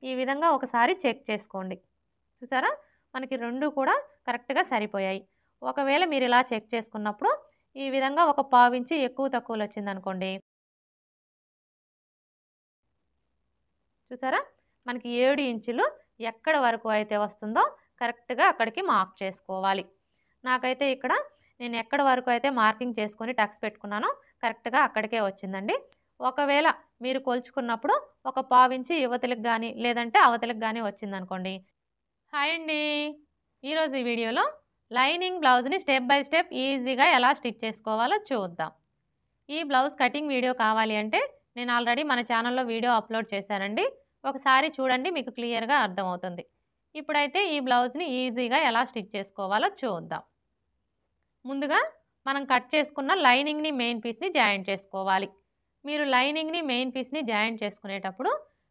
ఈ విధంగా ఒకసారి చెక్ చేసుకోండి. చూసారా? మనకి 2 కూడా కరెక్ట్‌గా సరిపోయాయి. ఒకవేళ మీరు ఇలా చెక్ చేసుకున్నప్పుడు ఈ విధంగా ఒక పావించి ఎక్కువ తక్కువలొచ్చిందనుకోండి. చూసారా? మనకి 7 ఇంచులు ఎక్కడ వరకు అయితే వస్తుందో కరెక్ట్‌గా అక్కడికి మార్క్ చేసుకోవాలి. నాకైతే ఇక్కడ నేను ఎక్కడి వరకు అయితే మార్కింగ్ చేసుకొని టక్స్ పెట్టుకున్నానో కరెక్ట్‌గా అక్కడికే వచ్చిందండి. ఒకవేళ మీరు కొలుచుకున్నప్పుడు ఒక పావించి యువతలకి గాని, లేదంటే అవతలకి గాని వచ్చిందనుకోండి. హాయ్ అండి. ఈరోజు ఈ వీడియోలో లైనింగ్ బ్లౌజ్‌ని స్టెప్ బై స్టెప్ ఈజీగా ఎలా స్టిచ్ చేసుకోవాలో చూద్దాం. ఈ బ్లౌజ్ కటింగ్ వీడియో కావాలి అంటే నేను ఆల్రెడీ మన ఛానల్లో వీడియో అప్లోడ్ చేశానండి. ఒకసారి చూడండి, మీకు క్లియర్‌గా అర్థమవుతుంది. ఇప్పుడైతే ఈ బ్లౌజ్‌ని ఈజీగా ఎలా స్టిచ్ చేసుకోవాలో చూద్దాం. ముందుగా మనం కట్ చేసుకున్న లైనింగ్‌ని మెయిన్ పీస్‌ని జాయింట్ చేసుకోవాలి. మీరు లైనింగ్‌ని మెయిన్ పీస్‌ని జాయింట్ చేసుకునేటప్పుడు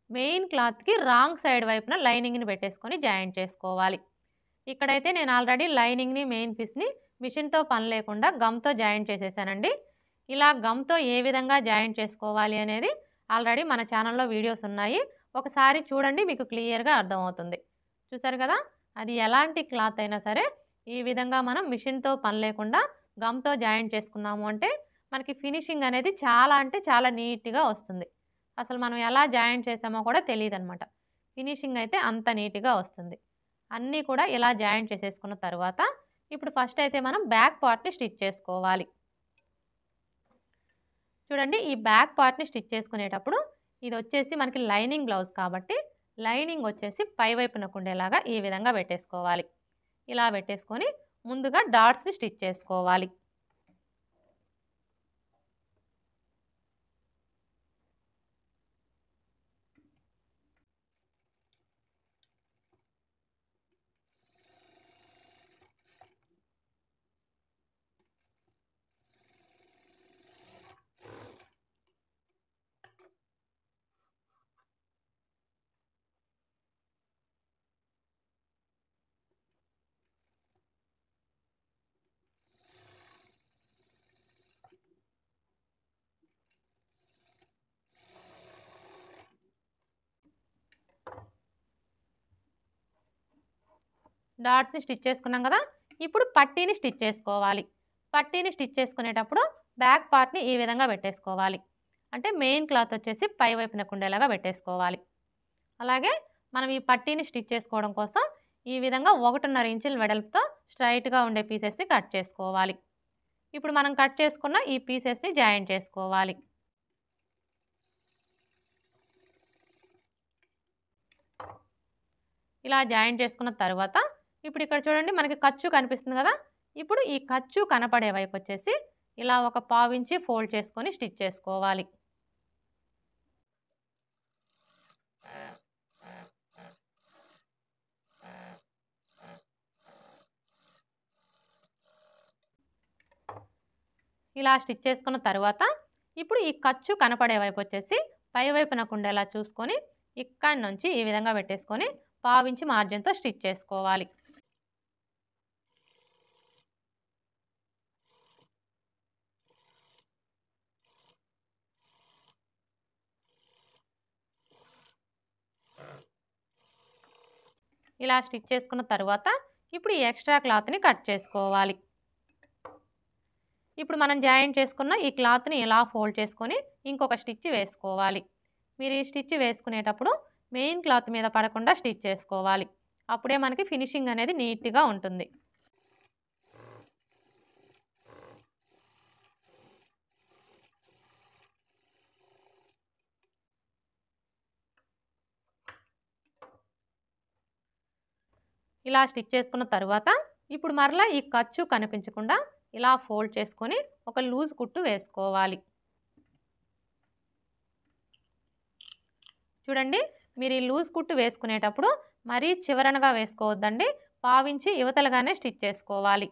మెయిన్ క్లాత్‌కి రాంగ్ సైడ్ వైపున లైనింగ్‌ని పెట్టేసుకొని జాయింట్ చేసుకోవాలి. ఇక్కడైతే నేను ఆల్రెడీ లైనింగ్‌ని మెయిన్ పీస్‌ని మిషన్‌తో పని లేకుండా గమ్‌తో జాయింట్ చేసేసానండి. ఇలా గమ్‌తో ఏ విధంగా జాయింట్ చేసుకోవాలి అనేది ఆల్రెడీ మన ఛానల్లో వీడియోస్ ఉన్నాయి. ఒకసారి చూడండి, మీకు క్లియర్‌గా అర్థమవుతుంది. చూసారు కదా? అది ఎలాంటి క్లాత్ అయినా సరే ఈ విధంగా మనం మిషన్‌తో పని లేకుండా గమ్‌తో జాయింట్ చేసుకున్నాము అంటే మనకి ఫినిషింగ్ అనేది చాలా అంటే చాలా నీట్‌గా వస్తుంది. అసలు మనం ఎలా జాయింట్ చేసామో కూడా తెలీదనమాట. ఫినిషింగ్ అయితే అంత నీట్‌గా వస్తుంది. అన్నీ కూడా ఇలా జాయింట్ చేసేసుకున్న తర్వాత ఇప్పుడు ఫస్ట్ అయితే మనం బ్యాక్ పార్ట్‌ని స్టిచ్ చేసుకోవాలి. చూడండి, ఈ బ్యాక్ పార్ట్‌ని స్టిచ్ చేసుకునేటప్పుడు ఇదొచ్చేసి మనకి లైనింగ్ బ్లౌజ్ కాబట్టి లైనింగ్ వచ్చేసి పై వైపునకు ఉండేలాగా ఈ విధంగా పెట్టేసుకోవాలి. ఇలా పెట్టేసుకొని ముందుగా డాట్స్‌ని స్టిచ్ చేసుకోవాలి. డాట్స్‌ని స్టిచ్ చేసుకున్నాం కదా! ఇప్పుడు పట్టీని స్టిచ్ చేసుకోవాలి. పట్టీని స్టిచ్ చేసుకునేటప్పుడు బ్యాక్ పార్ట్‌ని ఈ విధంగా పెట్టేసుకోవాలి. అంటే మెయిన్ క్లాత్ వచ్చేసి పై వైపునకు ఉండేలాగా పెట్టేసుకోవాలి. అలాగే మనం ఈ పట్టీని స్టిచ్ చేసుకోవడం కోసం ఈ విధంగా 1.5 ఇంచుల వెడల్పుతో స్ట్రెయిట్‌గా ఉండే పీసెస్‌ని కట్ చేసుకోవాలి. ఇప్పుడు మనం కట్ చేసుకున్న ఈ పీసెస్‌ని జాయింట్ చేసుకోవాలి. ఇలా జాయింట్ చేసుకున్న తర్వాత ఇప్పుడు ఇక్కడ చూడండి, మనకి ఖర్చు కనిపిస్తుంది కదా! ఇప్పుడు ఈ ఖర్చు కనపడే వైపు వచ్చేసి ఇలా ఒక పావించి ఫోల్డ్ చేసుకొని స్టిచ్ చేసుకోవాలి. ఇలా స్టిచ్ చేసుకున్న తర్వాత ఇప్పుడు ఈ ఖర్చు కనపడే వైపు వచ్చేసి పై వైపునకు ఉండేలా చూసుకొని ఇక్కడి నుంచి ఈ విధంగా పెట్టేసుకొని పావించి మార్జిన్‌తో స్టిచ్ చేసుకోవాలి. ఇలా స్టిచ్ చేసుకున్న తర్వాత ఇప్పుడు ఈ ఎక్స్ట్రా క్లాత్‌ని కట్ చేసుకోవాలి. ఇప్పుడు మనం జాయింట్ చేసుకున్న ఈ క్లాత్‌ని ఇలా ఫోల్డ్ చేసుకొని ఇంకొక స్టిచ్ వేసుకోవాలి. మీరు ఈ స్టిచ్ వేసుకునేటప్పుడు మెయిన్ క్లాత్ మీద పడకుండా స్టిచ్ చేసుకోవాలి. అప్పుడే మనకి ఫినిషింగ్ అనేది నీట్‌గా ఉంటుంది. ఇలా స్టిచ్ చేసుకున్న తర్వాత ఇప్పుడు మరలా ఈ ఖర్చు కనిపించకుండా ఇలా ఫోల్డ్ చేసుకొని ఒక లూజ్ కుట్టు వేసుకోవాలి. చూడండి, మీరు ఈ లూజ్ కుట్టు వేసుకునేటప్పుడు మరీ చివరనగా వేసుకోవద్దండి. పావించి యువతలుగానే స్టిచ్ చేసుకోవాలి.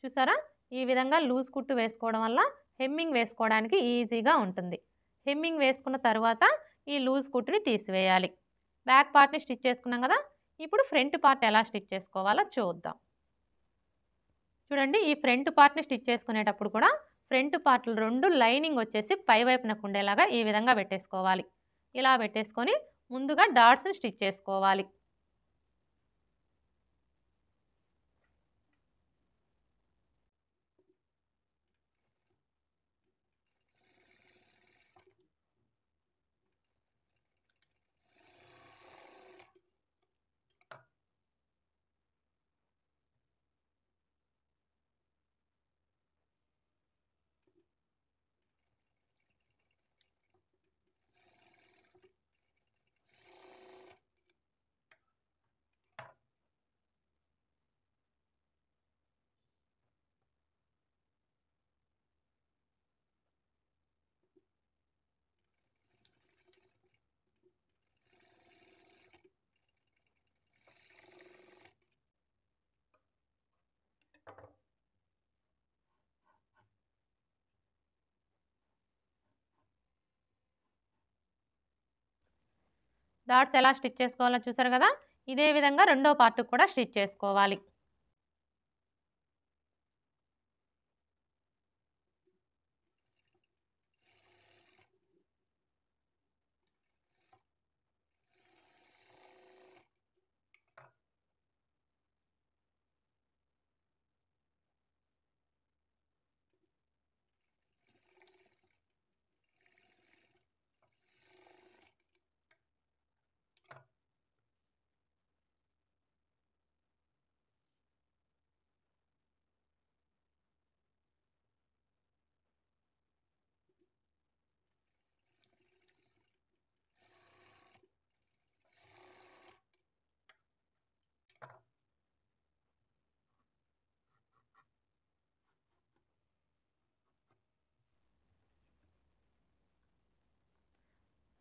చూసారా? ఈ విధంగా లూజ్ కుట్టు వేసుకోవడం వల్ల హెమ్మింగ్ వేసుకోవడానికి ఈజీగా ఉంటుంది. హెమ్మింగ్ వేసుకున్న తర్వాత ఈ లూజ్ కుట్టుని తీసివేయాలి. బ్యాక్ పార్ట్‌ని స్టిచ్ చేసుకున్నాం కదా! ఇప్పుడు ఫ్రంట్ పార్ట్ ఎలా స్టిచ్ చేసుకోవాలో చూద్దాం. చూడండి, ఈ ఫ్రంట్ పార్ట్‌ని స్టిచ్ చేసుకునేటప్పుడు కూడా ఫ్రంట్ పార్ట్‌లు 2 లైనింగ్ వచ్చేసి పై వైపునకు ఉండేలాగా ఈ విధంగా పెట్టేసుకోవాలి. ఇలా పెట్టేసుకొని ముందుగా డాట్స్‌ని స్టిచ్ చేసుకోవాలి. డాట్స్ ఎలా స్టిచ్ చేసుకోవాలో చూసారు కదా! ఇదే విధంగా రెండో పార్ట్‌కి కూడా స్టిచ్ చేసుకోవాలి.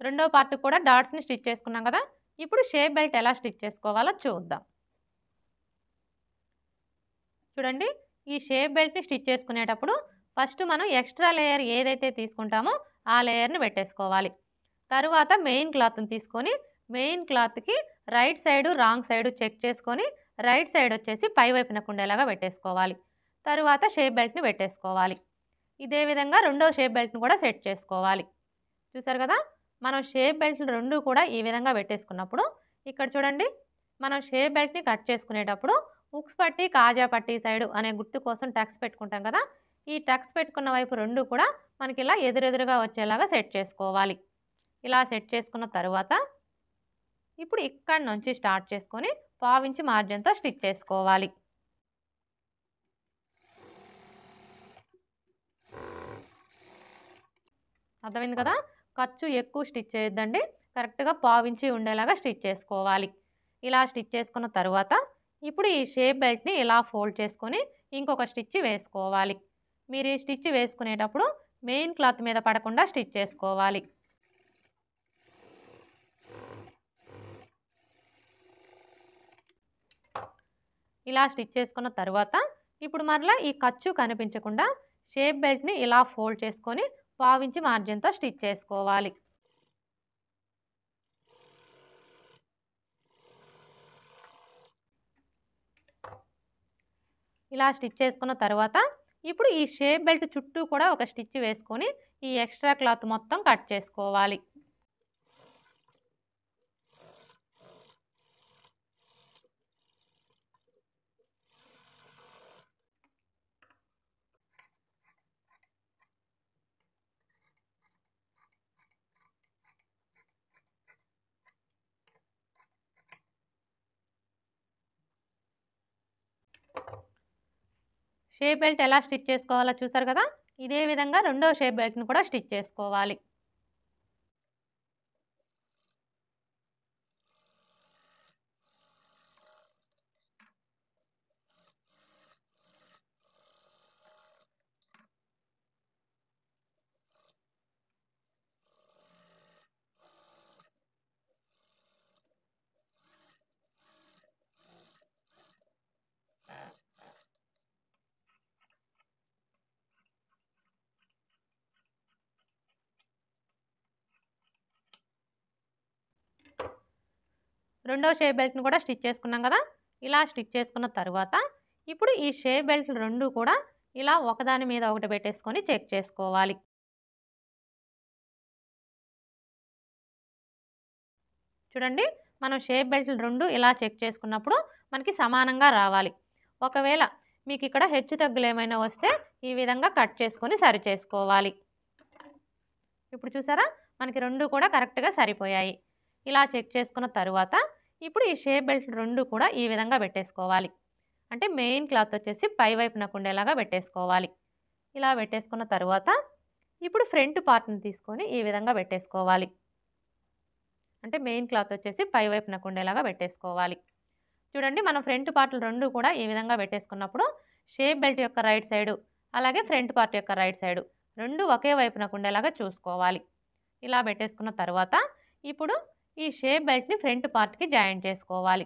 రెండో పార్ట్‌కి కూడా డాట్స్‌ని స్టిచ్ చేసుకున్నాం కదా! ఇప్పుడు షేప్ బెల్ట్ ఎలా స్టిచ్ చేసుకోవాలో చూద్దాం. చూడండి, ఈ షేప్ బెల్ట్‌ని స్టిచ్ చేసుకునేటప్పుడు ఫస్ట్ మనం ఎక్స్ట్రా లేయర్ ఏదైతే తీసుకుంటామో ఆ లేయర్‌ని పెట్టేసుకోవాలి. తరువాత మెయిన్ క్లాత్‌ని తీసుకొని మెయిన్ క్లాత్‌కి right side, wrong side check చేసుకొని రైట్ సైడ్ వచ్చేసి పై వైపునకు ఉండేలాగా పెట్టేసుకోవాలి. తరువాత షేప్ బెల్ట్‌ని పెట్టేసుకోవాలి. ఇదే విధంగా రెండో షేప్ బెల్ట్‌ని కూడా సెట్ చేసుకోవాలి. చూసారు కదా! మనం షేప్ బెల్ట్‌లు 2 కూడా ఈ విధంగా పెట్టేసుకున్నప్పుడు ఇక్కడ చూడండి, మనం షేప్ బెల్ట్‌ని కట్ చేసుకునేటప్పుడు హుక్స్ పట్టి, కాజా పట్టి సైడు అనే గుర్తు కోసం టక్స్ పెట్టుకుంటాం కదా! ఈ టక్స్ పెట్టుకున్న వైపు 2 కూడా మనకి ఇలా ఎదురెదురుగా వచ్చేలాగా సెట్ చేసుకోవాలి. ఇలా సెట్ చేసుకున్న తరువాత ఇప్పుడు ఇక్కడి నుంచి స్టార్ట్ చేసుకొని పావించి మార్జిన్‌తో స్టిచ్ చేసుకోవాలి. అర్థమైంది కదా! ఖర్చు ఎక్కువ స్టిచ్ చేయొద్దండి. కరెక్ట్‌గా పావించి ఉండేలాగా స్టిచ్ చేసుకోవాలి. ఇలా స్టిచ్ చేసుకున్న తరువాత ఇప్పుడు ఈ షేప్ బెల్ట్‌ని ఇలా ఫోల్డ్ చేసుకొని ఇంకొక స్టిచ్ వేసుకోవాలి. మీరు ఈ స్టిచ్ వేసుకునేటప్పుడు మెయిన్ క్లాత్ మీద పడకుండా స్టిచ్ చేసుకోవాలి. ఇలా స్టిచ్ చేసుకున్న తరువాత ఇప్పుడు మరలా ఈ ఖర్చు కనిపించకుండా షేప్ బెల్ట్‌ని ఇలా ఫోల్డ్ చేసుకొని పావించి మార్జిన్‌తో స్టిచ్ చేసుకోవాలి. ఇలా స్టిచ్ చేసుకున్న తర్వాత ఇప్పుడు ఈ షేప్ బెల్ట్ చుట్టూ కూడా ఒక స్టిచ్ వేసుకొని ఈ ఎక్స్ట్రా క్లాత్ మొత్తం కట్ చేసుకోవాలి. షేప్ బెల్ట్ ఎలా స్టిచ్ చేసుకోవాలో చూసారు కదా! ఇదే విధంగా రెండో షేప్ బెల్ట్‌ని కూడా స్టిచ్ చేసుకోవాలి. రెండో షేప్ బెల్ట్‌ని కూడా స్టిచ్ చేసుకున్నాం కదా! ఇలా స్టిచ్ చేసుకున్న తరువాత ఇప్పుడు ఈ షేప్ బెల్ట్‌లు 2 కూడా ఇలా ఒకదాని మీద ఒకటి పెట్టేసుకొని చెక్ చేసుకోవాలి. చూడండి, మనం షేప్ బెల్ట్‌లు 2 ఇలా చెక్ చేసుకున్నప్పుడు మనకి సమానంగా రావాలి. ఒకవేళ మీకు ఇక్కడ హెచ్చు తగ్గులేమైనా వస్తే ఈ విధంగా కట్ చేసుకొని సరి చేసుకోవాలి. ఇప్పుడు చూసారా, మనకి 2 కూడా కరెక్ట్‌గా సరిపోయాయి. ఇలా చెక్ చేసుకున్న తరువాత ఇప్పుడు ఈ షేప్ బెల్ట్ 2 కూడా ఈ విధంగా పెట్టేసుకోవాలి. అంటే మెయిన్ క్లాత్ వచ్చేసి పై వైపునకు ఉండేలాగా పెట్టేసుకోవాలి. ఇలా పెట్టేసుకున్న తరువాత ఇప్పుడు ఫ్రంట్ పార్ట్‌ని తీసుకొని ఈ విధంగా పెట్టేసుకోవాలి. అంటే మెయిన్ క్లాత్ వచ్చేసి పై వైపునకు ఉండేలాగా పెట్టేసుకోవాలి. చూడండి, మనం ఫ్రంట్ పార్ట్‌లు 2 కూడా ఈ విధంగా పెట్టేసుకున్నప్పుడు షేప్ బెల్ట్ యొక్క రైట్ సైడు అలాగే ఫ్రంట్ పార్ట్ యొక్క రైట్ సైడు 2 ఒకే వైపునకు ఉండేలాగా చూసుకోవాలి. ఇలా పెట్టేసుకున్న తర్వాత ఇప్పుడు ఈ షేప్ బెల్ట్‌ని ఫ్రంట్ పార్ట్‌కి జాయింట్ చేసుకోవాలి.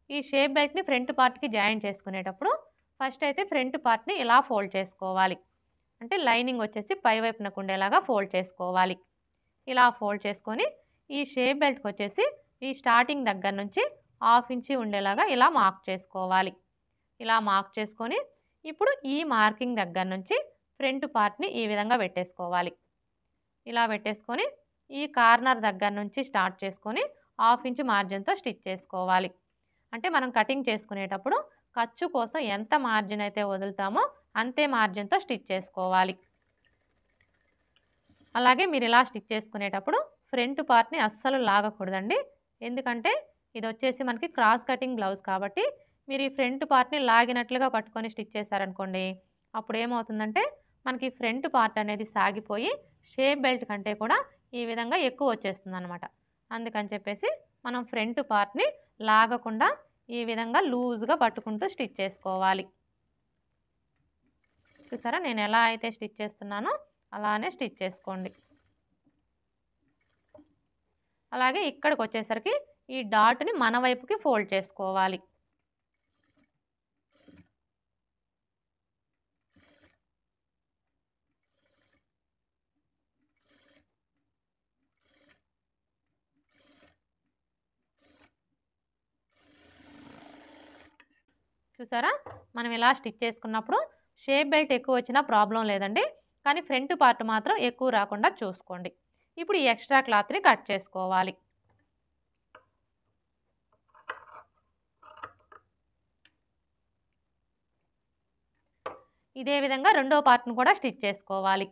ఈ షేప్ బెల్ట్‌ని ఫ్రంట్ పార్ట్‌కి జాయింట్ చేసుకునేటప్పుడు ఫస్ట్ అయితే ఫ్రంట్ పార్ట్‌ని ఇలా ఫోల్డ్ చేసుకోవాలి. అంటే లైనింగ్ వచ్చేసి పై వైపునకు ఉండేలాగా ఫోల్డ్ చేసుకోవాలి. ఇలా ఫోల్డ్ చేసుకొని ఈ షేప్ బెల్ట్‌కి వచ్చేసి ఈ స్టార్టింగ్ దగ్గర నుంచి 1/2 ఇంచి ఉండేలాగా ఇలా మార్క్ చేసుకోవాలి. ఇలా మార్క్ చేసుకొని ఇప్పుడు ఈ మార్కింగ్ దగ్గర నుంచి ఫ్రంట్ పార్ట్‌ని ఈ విధంగా పెట్టేసుకోవాలి. ఇలా పెట్టేసుకొని ఈ కార్నర్ దగ్గర నుంచి స్టార్ట్ చేసుకొని 1/2 ఇంచ్ మార్జిన్‌తో స్టిచ్ చేసుకోవాలి. అంటే మనం కటింగ్ చేసుకునేటప్పుడు ఖర్చు కోసం ఎంత మార్జిన్ అయితే వదులుతామో అంతే మార్జిన్‌తో స్టిచ్ చేసుకోవాలి. అలాగే మీరు ఇలా స్టిచ్ చేసుకునేటప్పుడు ఫ్రంట్ పార్ట్‌ని అస్సలు లాగకూడదండి. ఎందుకంటే ఇది వచ్చేసి మనకి క్రాస్ కటింగ్ బ్లౌజ్ కాబట్టి మీరు ఈ ఫ్రంట్ పార్ట్‌ని లాగినట్లుగా పట్టుకొని స్టిచ్ చేశారనుకోండి, అప్పుడు ఏమవుతుందంటే మనకి ఫ్రంట్ పార్ట్ అనేది సాగిపోయి షేప్ బెల్ట్ కంటే కూడా ఈ విధంగా ఎక్కువ వచ్చేస్తుందన్నమాట. అందుకని చెప్పేసి మనం ఫ్రంట్ పార్ట్‌ని లాగకుండా ఈ విధంగా లూజ్‌గా పట్టుకుంటూ స్టిచ్ చేసుకోవాలి. చూసారా, నేను ఎలా అయితే స్టిచ్ చేస్తున్నానో అలానే స్టిచ్ చేసుకోండి. అలాగే ఇక్కడికి వచ్చేసరికి ఈ డాట్‌ని మన వైపుకి ఫోల్డ్ చేసుకోవాలి. చూసారా, మనం ఇలా స్టిచ్ చేసుకున్నప్పుడు షేప్ బెల్ట్ ఎక్కువ వచ్చినా ప్రాబ్లం లేదండి. కానీ ఫ్రంట్ పార్ట్ మాత్రం ఎక్కువ రాకుండా చూసుకోండి. ఇప్పుడు ఈ ఎక్స్ట్రా క్లాత్‌ని కట్ చేసుకోవాలి. ఇదే విధంగా రెండో పార్ట్‌ని కూడా స్టిచ్ చేసుకోవాలి.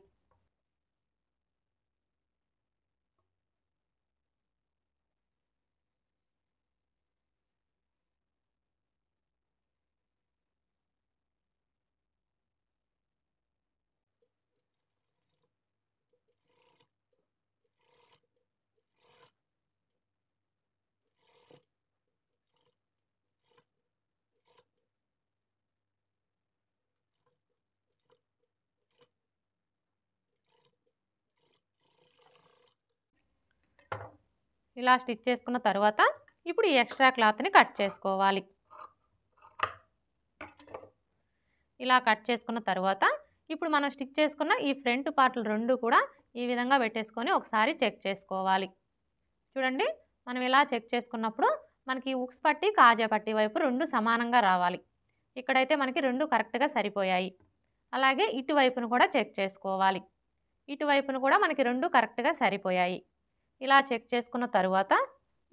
ఇలా స్టిచ్ చేసుకున్న తర్వాత ఇప్పుడు ఈ ఎక్స్ట్రా క్లాత్‌ని కట్ చేసుకోవాలి. ఇలా కట్ చేసుకున్న తర్వాత ఇప్పుడు మనం స్టిచ్ చేసుకున్న ఈ ఫ్రంట్ పార్ట్‌లు 2 కూడా ఈ విధంగా పెట్టేసుకొని ఒకసారి చెక్ చేసుకోవాలి. చూడండి, మనం ఇలా చెక్ చేసుకున్నప్పుడు మనకి ఉక్స్ పట్టి, కాజా పట్టి వైపు 2 సమానంగా రావాలి. ఇక్కడైతే మనకి 2 కరెక్ట్‌గా సరిపోయాయి. అలాగే ఇటువైపును కూడా చెక్ చేసుకోవాలి. ఇటువైపును కూడా మనకి 2 కరెక్ట్‌గా సరిపోయాయి. ఇలా చెక్ చేసుకున్న తరువాత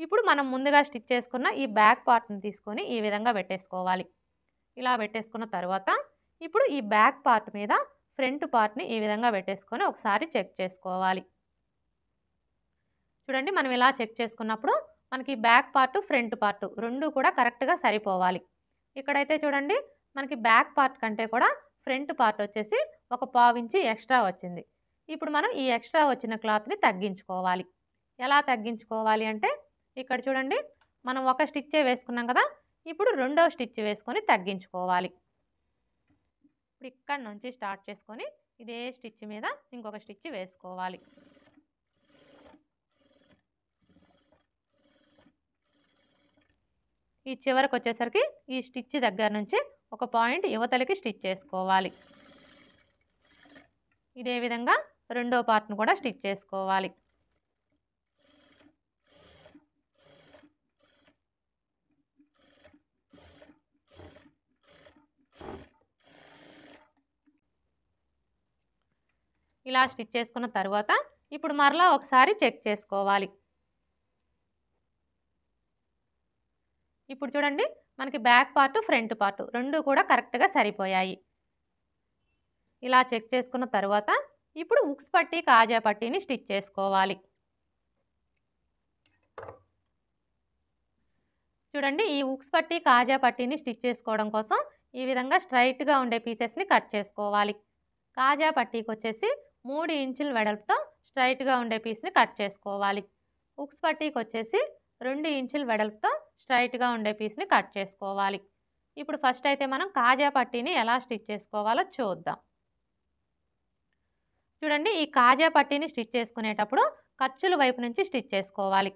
ఇప్పుడు మనం ముందుగా స్టిచ్ చేసుకున్న ఈ బ్యాక్ పార్ట్‌ని తీసుకొని ఈ విధంగా పెట్టేసుకోవాలి. ఇలా పెట్టేసుకున్న తర్వాత ఇప్పుడు ఈ బ్యాక్ పార్ట్ మీద ఫ్రంట్ పార్ట్‌ని ఈ విధంగా పెట్టేసుకొని ఒకసారి చెక్ చేసుకోవాలి. చూడండి, మనం ఇలా చెక్ చేసుకున్నప్పుడు మనకి బ్యాక్ పార్ట్, ఫ్రంట్ పార్ట్ 2 కూడా కరెక్ట్‌గా సరిపోవాలి. ఇక్కడైతే చూడండి, మనకి బ్యాక్ పార్ట్ కంటే కూడా ఫ్రంట్ పార్ట్ వచ్చేసి ఒక 1/2 ఇంచి ఎక్స్ట్రా వచ్చింది. ఇప్పుడు మనం ఈ ఎక్స్ట్రా వచ్చిన క్లాత్‌ని తగ్గించుకోవాలి. ఎలా తగ్గించుకోవాలి అంటే ఇక్కడ చూడండి, మనం ఒక స్టిచ్చే వేసుకున్నాం కదా! ఇప్పుడు రెండో స్టిచ్ వేసుకొని తగ్గించుకోవాలి. ఇప్పుడు ఇక్కడ నుంచి స్టార్ట్ చేసుకొని ఇదే స్టిచ్ మీద ఇంకొక స్టిచ్ వేసుకోవాలి. ఈ చివరికి వచ్చేసరికి ఈ స్టిచ్ దగ్గర నుంచి ఒక పాయింట్ యువతలకి స్టిచ్ చేసుకోవాలి. ఇదే విధంగా రెండో పార్ట్‌ను కూడా స్టిచ్ చేసుకోవాలి. ఇలా స్టిచ్ చేసుకున్న తర్వాత ఇప్పుడు మరలా ఒకసారి చెక్ చేసుకోవాలి. ఇప్పుడు చూడండి, మనకి బ్యాక్ పార్ట్, ఫ్రంట్ పార్ట్ 2 కూడా కరెక్ట్‌గా సరిపోయాయి. ఇలా చెక్ చేసుకున్న తర్వాత ఇప్పుడు ఉక్స్ పట్టీ, కాజా పట్టీని స్టిచ్ చేసుకోవాలి. చూడండి, ఈ ఉక్స్ పట్టీ, కాజా పట్టీని స్టిచ్ చేసుకోవడం కోసం ఈ విధంగా స్ట్రైట్‌గా ఉండే పీసెస్‌ని కట్ చేసుకోవాలి. కాజా పట్టీకి వచ్చేసి 3 ఇంచుల వెడల్పుతో స్ట్రైట్‌గా ఉండే పీస్‌ని కట్ చేసుకోవాలి. ఉక్స్ పట్టీకి వచ్చేసి 2 ఇంచుల వెడల్పుతో స్ట్రైట్‌గా ఉండే పీస్‌ని కట్ చేసుకోవాలి. ఇప్పుడు ఫస్ట్ అయితే మనం కాజా పట్టీని ఎలా స్టిచ్ చేసుకోవాలో చూద్దాం. చూడండి, ఈ కాజా పట్టీని స్టిచ్ చేసుకునేటప్పుడు ఖర్చుల వైపు నుంచి స్టిచ్ చేసుకోవాలి.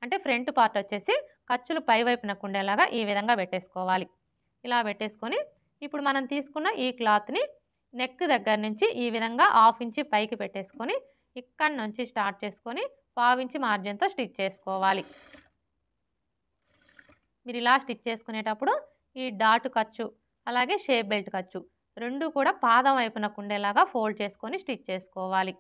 అంటే ఫ్రంట్ పార్ట్ వచ్చేసి ఖర్చులు పై వైపునకు ఉండేలాగా ఈ విధంగా పెట్టేసుకోవాలి. ఇలా పెట్టేసుకొని ఇప్పుడు మనం తీసుకున్న ఈ క్లాత్ని నెక్ దగ్గర నుంచి ఈ విధంగా 1/2 ఇంచ్ పైకి పెట్టేసుకొని ఇక్కడి నుంచి స్టార్ట్ చేసుకొని 1/2 ఇంచ్ మార్జిన్తో స్టిచ్ చేసుకోవాలి. మీరు ఇలా స్టిచ్ చేసుకునేటప్పుడు ఈ డాట్ ఖర్చు అలాగే షేప్ బెల్ట్ ఖర్చు 2 కూడా పాదం వైపునకు ఉండేలాగా ఫోల్డ్ చేసుకొని స్టిచ్ చేసుకోవాలి.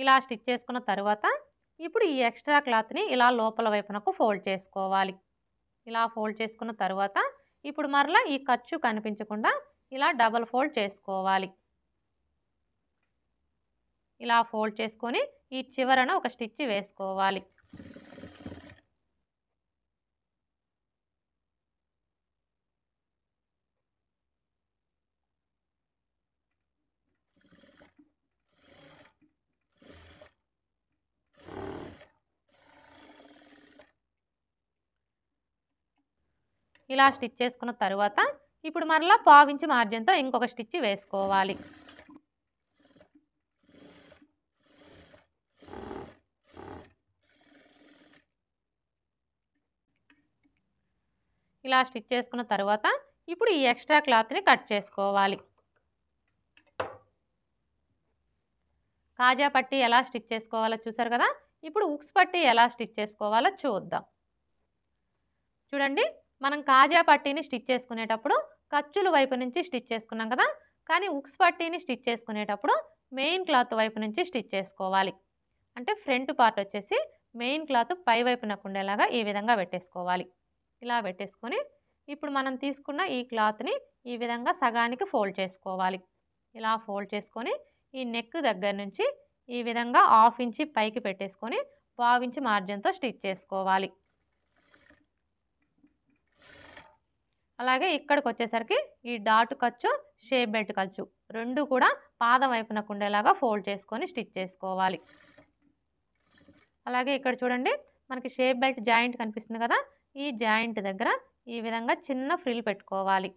ఇలా స్టిచ్ చేసుకున్న తర్వాత ఇప్పుడు ఈ ఎక్స్ట్రా క్లాత్ని ఇలా లోపల వైపునకు ఫోల్డ్ చేసుకోవాలి. ఇలా ఫోల్డ్ చేసుకున్న తర్వాత ఇప్పుడు మరలా ఈ ఖర్చు కనిపించకుండా ఇలా డబల్ ఫోల్డ్ చేసుకోవాలి. ఇలా ఫోల్డ్ చేసుకొని ఈ చివరన ఒక స్టిచ్ వేసుకోవాలి. ఇలా స్టిచ్ చేసుకున్న తర్వాత ఇప్పుడు మరలా 1/2 ఇంచ్ మార్జిన్తో ఇంకొక స్టిచ్ వేసుకోవాలి. ఇలా స్టిచ్ చేసుకున్న తర్వాత ఇప్పుడు ఈ ఎక్స్ట్రా క్లాత్ని కట్ చేసుకోవాలి. కాజా పట్టీ ఎలా స్టిచ్ చేసుకోవాలో చూసారు కదా. ఇప్పుడు ఉక్స్ పట్టీ ఎలా స్టిచ్ చేసుకోవాలో చూద్దాం. చూడండి, మనం కాజా పట్టీని స్టిచ్ చేసుకునేటప్పుడు ఖర్చుల వైపు నుంచి స్టిచ్ చేసుకున్నాం కదా. కానీ ఉక్స్ పట్టీని స్టిచ్ చేసుకునేటప్పుడు మెయిన్ క్లాత్ వైపు నుంచి స్టిచ్ చేసుకోవాలి. అంటే ఫ్రంట్ పార్ట్ వచ్చేసి మెయిన్ క్లాత్ పై వైపునకు ఉండేలాగా ఈ విధంగా పెట్టేసుకోవాలి. ఇలా పెట్టేసుకొని ఇప్పుడు మనం తీసుకున్న ఈ క్లాత్ని ఈ విధంగా సగానికి ఫోల్డ్ చేసుకోవాలి. ఇలా ఫోల్డ్ చేసుకొని ఈ నెక్ దగ్గర నుంచి ఈ విధంగా 1/2 ఇంచ్ పైకి పెట్టేసుకొని 1/2 ఇంచ్ మార్జిన్తో స్టిచ్ చేసుకోవాలి. అలాగే ఇక్కడికి వచ్చేసరికి ఈ డాట్ ఖర్చు, షేప్ బెల్ట్ ఖర్చు 2 కూడా పాదం వైపునకు ఉండేలాగా ఫోల్డ్ చేసుకొని స్టిచ్ చేసుకోవాలి. అలాగే ఇక్కడ చూడండి, మనకి షేప్ బెల్ట్ జాయింట్ కనిపిస్తుంది కదా. ఈ జాయింట్ దగ్గర ఈ విధంగా చిన్న ఫ్రిల్ పెట్టుకోవాలి.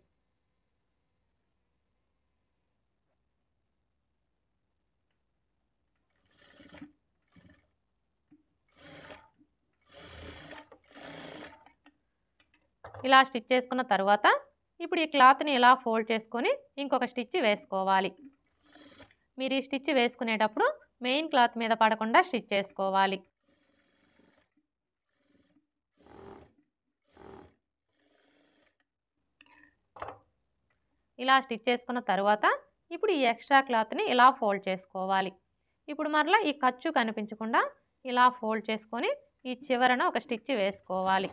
ఇలా స్టిచ్ చేసుకున్న తర్వాత ఇప్పుడు ఈ క్లాత్ని ఇలా ఫోల్డ్ చేసుకొని ఇంకొక స్టిచ్ వేసుకోవాలి. మీరు ఈ స్టిచ్ వేసుకునేటప్పుడు మెయిన్ క్లాత్ మీద పడకుండా స్టిచ్ చేసుకోవాలి. ఇలా స్టిచ్ చేసుకున్న తర్వాత ఇప్పుడు ఈ ఎక్స్ట్రా క్లాత్ని ఇలా ఫోల్డ్ చేసుకోవాలి. ఇప్పుడు మరలా ఈ ఖర్చు కనిపించకుండా ఇలా ఫోల్డ్ చేసుకొని ఈ చివరన ఒక స్టిచ్ వేసుకోవాలి.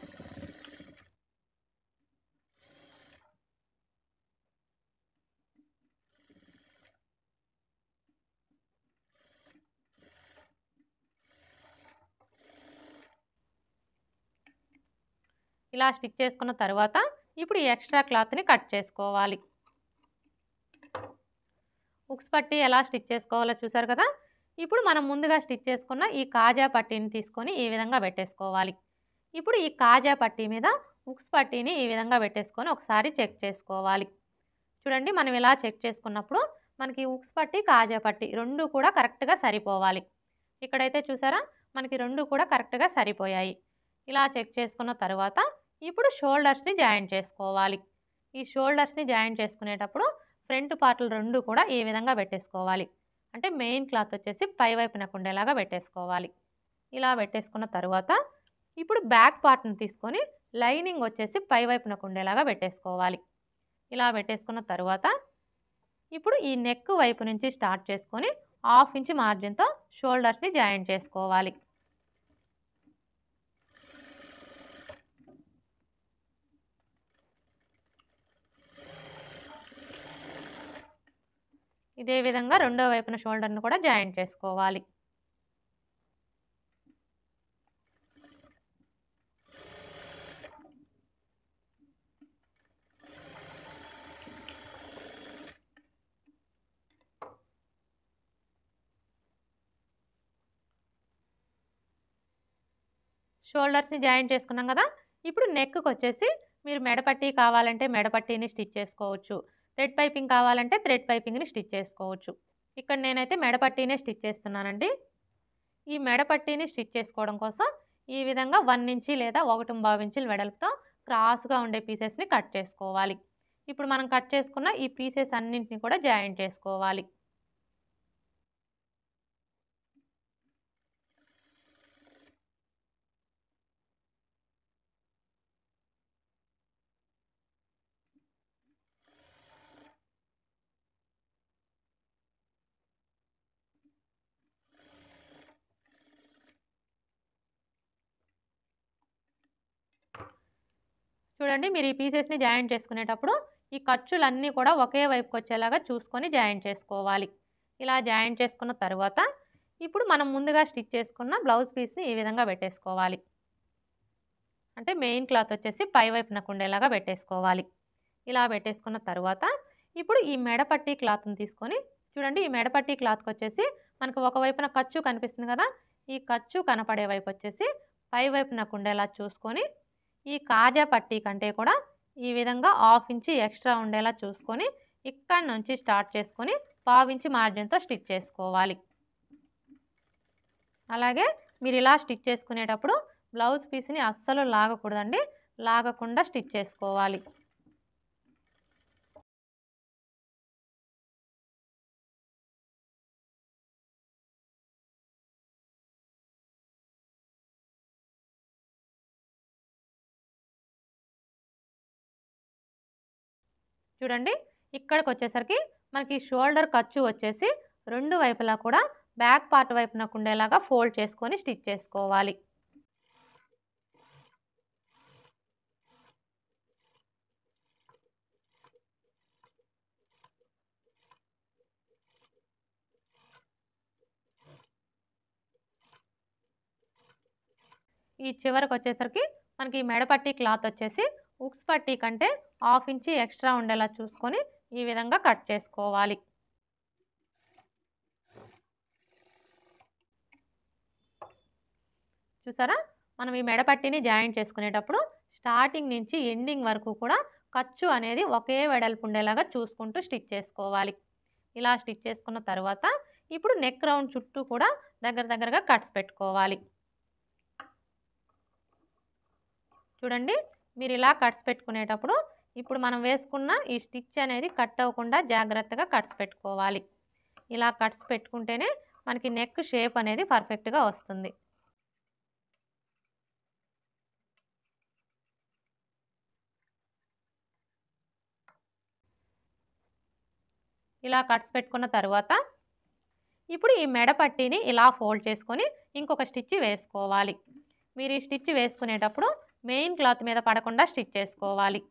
ఇలా స్టిచ్ చేసుకున్న తర్వాత ఇప్పుడు ఈ ఎక్స్ట్రా క్లాత్ని కట్ చేసుకోవాలి. ఉక్స్ పట్టీ ఎలా స్టిచ్ చేసుకోవాలో చూసారు కదా. ఇప్పుడు మనం ముందుగా స్టిచ్ చేసుకున్న ఈ కాజా పట్టీని తీసుకొని ఈ విధంగా పెట్టేసుకోవాలి. ఇప్పుడు ఈ కాజా పట్టీ మీద ఉక్స్ పట్టీని ఈ విధంగా పెట్టేసుకొని ఒకసారి చెక్ చేసుకోవాలి. చూడండి, మనం ఇలా చెక్ చేసుకున్నప్పుడు మనకి ఉక్స్ పట్టీ, కాజా పట్టీ 2 కూడా కరెక్ట్గా సరిపోవాలి. ఇక్కడైతే చూసారా, మనకి 2 కూడా కరెక్ట్గా సరిపోయాయి. ఇలా చెక్ చేసుకున్న తర్వాత ఇప్పుడు షోల్డర్స్ని జాయింట్ చేసుకోవాలి. ఈ షోల్డర్స్ని జాయింట్ చేసుకునేటప్పుడు ఫ్రంట్ పార్ట్లు 2 కూడా ఈ విధంగా పెట్టేసుకోవాలి. అంటే మెయిన్ క్లాత్ వచ్చేసి పై వైపునకు ఉండేలాగా పెట్టేసుకోవాలి. ఇలా పెట్టేసుకున్న తర్వాత ఇప్పుడు బ్యాక్ పార్ట్ని తీసుకొని లైనింగ్ వచ్చేసి పై వైపునకు ఉండేలాగా పెట్టేసుకోవాలి. ఇలా పెట్టేసుకున్న తర్వాత ఇప్పుడు ఈ నెక్ వైపు నుంచి స్టార్ట్ చేసుకొని 1/2 ఇంచ్ మార్జిన్తో షోల్డర్స్ని జాయిన్ చేసుకోవాలి. ఇదే విధంగా రెండో వైపున షోల్డర్ను కూడా జాయిన్ చేసుకోవాలి. షోల్డర్స్ని జాయిన్ చేసుకున్నాం కదా. ఇప్పుడు నెక్కి వచ్చేసి మీరు మెడపట్టీ కావాలంటే మెడపట్టీని స్టిచ్ చేసుకోవచ్చు, థ్రెడ్ పైపింగ్ కావాలంటే థ్రెడ్ పైపింగ్ని స్టిచ్ చేసుకోవచ్చు. ఇక్కడ నేనైతే మెడపట్టీనే స్టిచ్ చేస్తున్నానండి. ఈ మెడపట్టీని స్టిచ్ చేసుకోవడం కోసం ఈ విధంగా 1 ఇంచ్ లేదా 1.25 ఇంచుల వెడల్పుతో క్రాస్గా ఉండే పీసెస్ని కట్ చేసుకోవాలి. ఇప్పుడు మనం కట్ చేసుకున్న ఈ పీసెస్ అన్నింటిని కూడా జాయిన్ చేసుకోవాలి. చూడండి, మీరు ఈ పీసెస్ని జాయిన్ చేసుకునేటప్పుడు ఈ ఖర్చులన్నీ కూడా ఒకే వైపుకి వచ్చేలాగా చూసుకొని జాయిన్ చేసుకోవాలి. ఇలా జాయిన్ చేసుకున్న తర్వాత ఇప్పుడు మనం ముందుగా స్టిచ్ చేసుకున్న బ్లౌజ్ పీస్ని ఈ విధంగా పెట్టేసుకోవాలి. అంటే మెయిన్ క్లాత్ వచ్చేసి పై వైపునకు ఉండేలాగా పెట్టేసుకోవాలి. ఇలా పెట్టేసుకున్న తర్వాత ఇప్పుడు ఈ మెడపట్టీ క్లాత్ని తీసుకొని చూడండి, ఈ మెడపట్టీ క్లాత్కి వచ్చేసి మనకు ఒకవైపున ఖర్చు కనిపిస్తుంది కదా, ఈ ఖర్చు కనపడే వైపు వచ్చేసి పై వైపునకు ఉండేలా చూసుకొని ఈ కాజా పట్టీ కంటే కూడా ఈ విధంగా 1/2 ఇంచ్ ఎక్స్ట్రా ఉండేలా చూసుకొని ఇక్కడ నుంచి స్టార్ట్ చేసుకొని 1/2 ఇంచ్ మార్జిన్తో స్టిచ్ చేసుకోవాలి. అలాగే మీరు ఇలా స్టిచ్ చేసుకునేటప్పుడు బ్లౌజ్ పీస్ని అస్సలు లాగకూడదండి, లాగకుండా స్టిచ్ చేసుకోవాలి. చూడండి, ఇక్కడికి వచ్చేసరికి మనకి షోల్డర్ ఖర్చు వచ్చేసి రెండు వైపులా కూడా బ్యాక్ పార్ట్ వైపునకు ఉండేలాగా ఫోల్డ్ చేసుకొని స్టిచ్ చేసుకోవాలి. ఈ చివరికి వచ్చేసరికి మనకి మెడపట్టీ క్లాత్ వచ్చేసి ఉక్స్ పట్టీ కంటే 1/2 ఇంచ్ ఎక్స్ట్రా ఉండేలా చూసుకొని ఈ విధంగా కట్ చేసుకోవాలి. చూసారా, మనం ఈ మెడపట్టీని జాయిన్ చేసుకునేటప్పుడు స్టార్టింగ్ నుంచి ఎండింగ్ వరకు కూడా ఖర్చు అనేది ఒకే వెడల్పు ఉండేలాగా చూసుకుంటూ స్టిచ్ చేసుకోవాలి. ఇలా స్టిచ్ చేసుకున్న తర్వాత ఇప్పుడు నెక్ రౌండ్ చుట్టూ కూడా దగ్గరగా కట్స్ పెట్టుకోవాలి. చూడండి, మీరు ఇలా కట్స్ పెట్టుకునేటప్పుడు ఇప్పుడు మనం వేసుకున్న ఈ స్టిచ్ అనేది కట్ అవ్వకుండా జాగ్రత్తగా కట్స్ పెట్టుకోవాలి. ఇలా కట్స్ పెట్టుకుంటేనే మనకి నెక్ షేప్ అనేది పర్ఫెక్ట్గా వస్తుంది. ఇలా కట్స్ పెట్టుకున్న తర్వాత ఇప్పుడు ఈ మెడ పట్టీని ఇలా ఫోల్డ్ చేసుకొని ఇంకొక స్టిచ్ వేసుకోవాలి. మీరు ఈ స్టిచ్ వేసుకునేటప్పుడు మెయిన్ క్లాత్ మీద పడకుండా స్టిచ్ చేసుకోవాలి.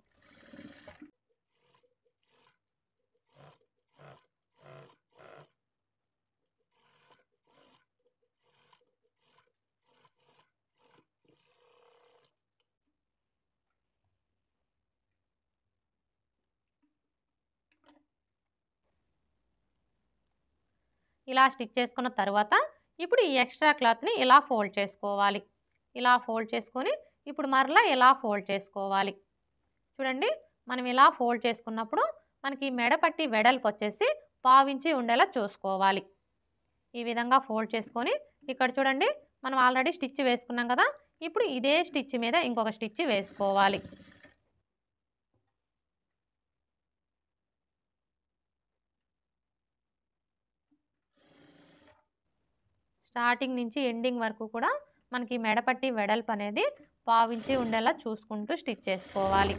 ఇలా స్టిచ్ చేసుకున్న తర్వాత ఇప్పుడు ఈ ఎక్స్ట్రా క్లాత్ని ఇలా ఫోల్డ్ చేసుకోవాలి. ఇలా ఫోల్డ్ చేసుకొని ఇప్పుడు మరలా ఇలా ఫోల్డ్ చేసుకోవాలి. చూడండి, మనం ఇలా ఫోల్డ్ చేసుకున్నప్పుడు మనకి మెడపట్టి వెడల్పు వచ్చేసి 1/2 ఇంచ్ ఉండేలా చూసుకోవాలి. ఈ విధంగా ఫోల్డ్ చేసుకొని ఇక్కడ చూడండి, మనం ఆల్రెడీ స్టిచ్ వేసుకున్నాం కదా, ఇప్పుడు ఇదే స్టిచ్ మీద ఇంకొక స్టిచ్ వేసుకోవాలి. స్టార్టింగ్ నుంచి ఎండింగ్ వరకు కూడా మనకి మెడపట్టి వెడల్పు అనేది 1/2 ఇంచి ఉండేలా చూసుకుంటూ స్టిచ్ చేసుకోవాలి.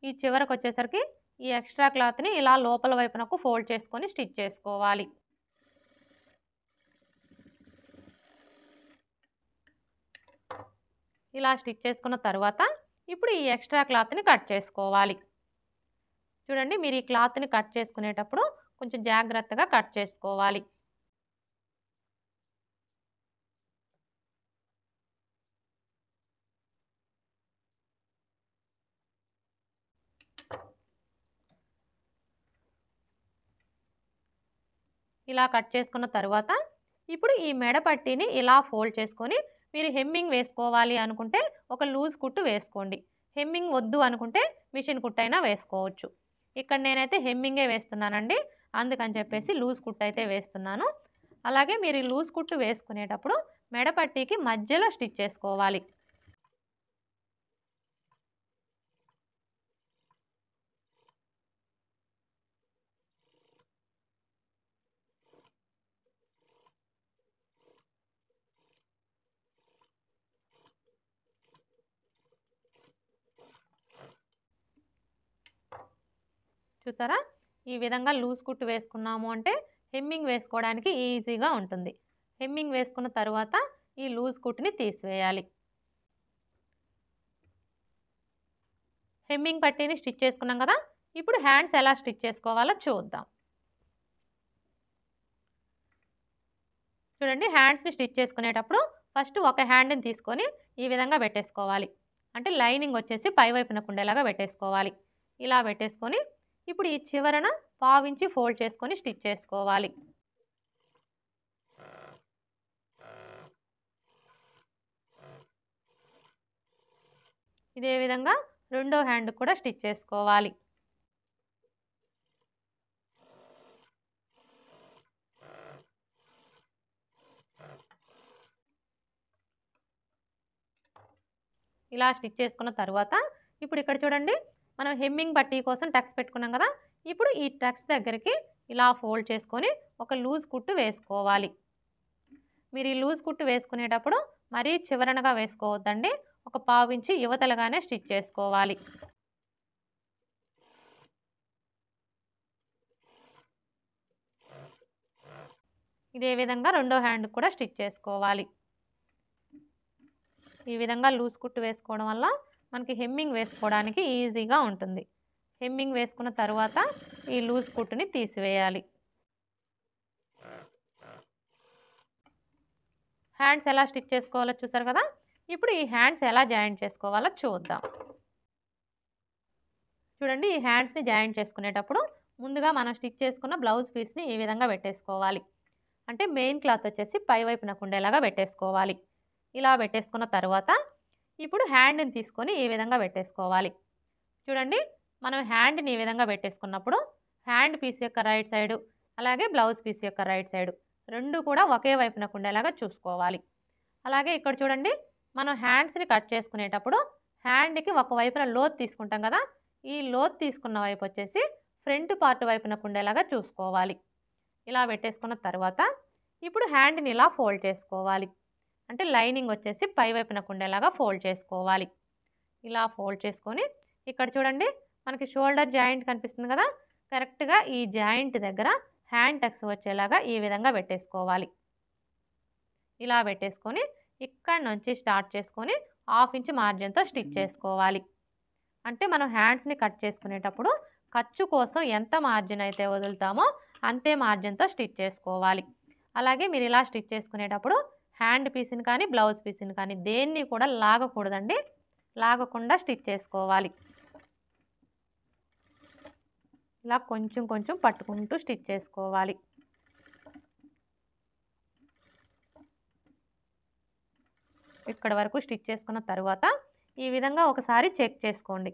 ఈ చివరకొచ్చేసరికి ఈ ఎక్స్ట్రా క్లాత్‌ని ఇలా లోపల వైపునకు ఫోల్డ్ చేసుకొని స్టిచ్ చేసుకోవాలి. ఇలా స్టిచ్ చేసుకున్న తర్వాత ఇప్పుడు ఈ ఎక్స్ట్రా క్లాత్‌ని కట్ చేసుకోవాలి. చూడండి, మీరు ఈ క్లాత్‌ని కట్ చేసుకునేటప్పుడు కొంచెం జాగ్రత్తగా కట్ చేసుకోవాలి. ఇలా కట్ చేసుకున్న తర్వాత ఇప్పుడు ఈ మెడ పట్టీని ఇలా ఫోల్డ్ చేసుకొని మీరు హెమ్మింగ్ వేసుకోవాలి అనుకుంటే ఒక లూజ్ కుట్టు వేసుకోండి. హెమ్మింగ్ వద్దు అనుకుంటే మిషన్ కుట్టైనా వేసుకోవచ్చు. ఇక్కడ నేనైతే హెమ్మింగే వేస్తున్నానండి. అందుకని చెప్పేసి లూజ్ కుట్టు అయితే వేస్తున్నాను. అలాగే మీరు ఈ లూజ్ కుట్టు వేసుకునేటప్పుడు మెడ పట్టీకి మధ్యలో స్టిచ్ చేసుకోవాలి. చూసారా? ఈ విధంగా లూజ్ కుట్టు వేసుకున్నాము అంటే హెమ్మింగ్ వేసుకోవడానికి ఈజీగా ఉంటుంది. హెమ్మింగ్ వేసుకున్న తర్వాత ఈ లూజ్ కుట్టుని తీసివేయాలి. హెమ్మింగ్ పట్టీని స్టిచ్ చేసుకున్నాం కదా! ఇప్పుడు హ్యాండ్స్ ఎలా స్టిచ్ చేసుకోవాలో చూద్దాం. చూడండి, హ్యాండ్స్‌ని స్టిచ్ చేసుకునేటప్పుడు ఫస్ట్ ఒక హ్యాండ్‌ని తీసుకొని ఈ విధంగా పెట్టేసుకోవాలి. అంటే లైనింగ్ వచ్చేసి పై వైపునకు ఉండేలాగా పెట్టేసుకోవాలి. ఇలా పెట్టేసుకొని ఇప్పుడు ఈ చివరన 1/2 ఇంచి ఫోల్డ్ చేసుకొని స్టిచ్ చేసుకోవాలి. ఇదే విధంగా రెండో హ్యాండ్ కూడా స్టిచ్ చేసుకోవాలి. ఇలా స్టిచ్ చేసుకున్న తర్వాత ఇప్పుడు ఇక్కడ చూడండి, మనం హెమ్మింగ్ పట్టీ కోసం టక్స్ పెట్టుకున్నాం కదా! ఇప్పుడు ఈ టక్స్ దగ్గరికి ఇలా ఫోల్డ్ చేసుకొని ఒక లూజ్ కుట్టు వేసుకోవాలి. మీరు ఈ లూజ్ కుట్టు వేసుకునేటప్పుడు మరీ చివరనగా వేసుకోవద్దండి. ఒక 1/2 ఇంచి యువతలుగానే స్టిచ్ చేసుకోవాలి. ఇదే విధంగా రెండో హ్యాండ్ కూడా స్టిచ్ చేసుకోవాలి. ఈ విధంగా లూజ్ కుట్టు వేసుకోవడం వల్ల మనకి హెమ్మింగ్ వేసుకోవడానికి ఈజీగా ఉంటుంది. హెమ్మింగ్ వేసుకున్న తర్వాత ఈ లూజ్ కుట్టుని తీసివేయాలి. హ్యాండ్స్ ఎలా స్టిచ్ చేసుకోవాలో చూసారు కదా! ఇప్పుడు ఈ హ్యాండ్స్ ఎలా జాయింట్ చేసుకోవాలో చూద్దాం. చూడండి, ఈ హ్యాండ్స్‌ని జాయింట్ చేసుకునేటప్పుడు ముందుగా మనం స్టిచ్ చేసుకున్న బ్లౌజ్ పీస్‌ని ఈ విధంగా పెట్టేసుకోవాలి. అంటే మెయిన్ క్లాత్ వచ్చేసి పై వైపునకు ఉండేలాగా పెట్టేసుకోవాలి. ఇలా పెట్టేసుకున్న తర్వాత ఇప్పుడు హ్యాండ్‌ని తీసుకొని ఈ విధంగా పెట్టేసుకోవాలి. చూడండి, మనం హ్యాండ్‌ని ఈ విధంగా పెట్టేసుకున్నప్పుడు హ్యాండ్ పీస్ యొక్క రైట్ సైడు అలాగే బ్లౌజ్ పీస్ యొక్క రైట్ సైడు రెండు కూడా ఒకే వైపునకు ఉండేలాగా చూసుకోవాలి. అలాగే ఇక్కడ చూడండి, మనం హ్యాండ్స్‌ని కట్ చేసుకునేటప్పుడు హ్యాండ్‌కి ఒక వైపున లోతు తీసుకుంటాం కదా! ఈ లోతు తీసుకున్న వైపు వచ్చేసి ఫ్రంట్ పార్ట్ వైపునకు ఉండేలాగా చూసుకోవాలి. ఇలా పెట్టేసుకున్న తర్వాత ఇప్పుడు హ్యాండ్‌ని ఇలా ఫోల్డ్ చేసుకోవాలి. అంటే లైనింగ్ వచ్చేసి పై వైపునకు ఉండేలాగా ఫోల్డ్ చేసుకోవాలి. ఇలా ఫోల్డ్ చేసుకొని ఇక్కడ చూడండి, మనకి షోల్డర్ జాయింట్ కనిపిస్తుంది కదా! కరెక్ట్‌గా ఈ జాయింట్ దగ్గర హ్యాండ్ టక్స్ వచ్చేలాగా ఈ విధంగా పెట్టేసుకోవాలి. ఇలా పెట్టేసుకొని ఇక్కడ నుంచి స్టార్ట్ చేసుకొని 1/2 ఇంచ్ మార్జిన్‌తో స్టిచ్ చేసుకోవాలి. అంటే మనం హ్యాండ్స్‌ని కట్ చేసుకునేటప్పుడు ఖర్చు కోసం ఎంత మార్జిన్ అయితే వదులుతామో అంతే మార్జిన్‌తో స్టిచ్ చేసుకోవాలి. అలాగే మీరు ఇలా స్టిచ్ చేసుకునేటప్పుడు హ్యాండ్ పీస్‌ని కానీ బ్లౌజ్ పీస్‌ని కానీ దేన్ని కూడా లాగకూడదండి. లాగకుండా స్టిచ్ చేసుకోవాలి. ఇలా కొంచెం కొంచెం పట్టుకుంటూ స్టిచ్ చేసుకోవాలి. ఇక్కడ వరకు స్టిచ్ చేసుకున్న తర్వాత ఈ విధంగా ఒకసారి చెక్ చేసుకోండి.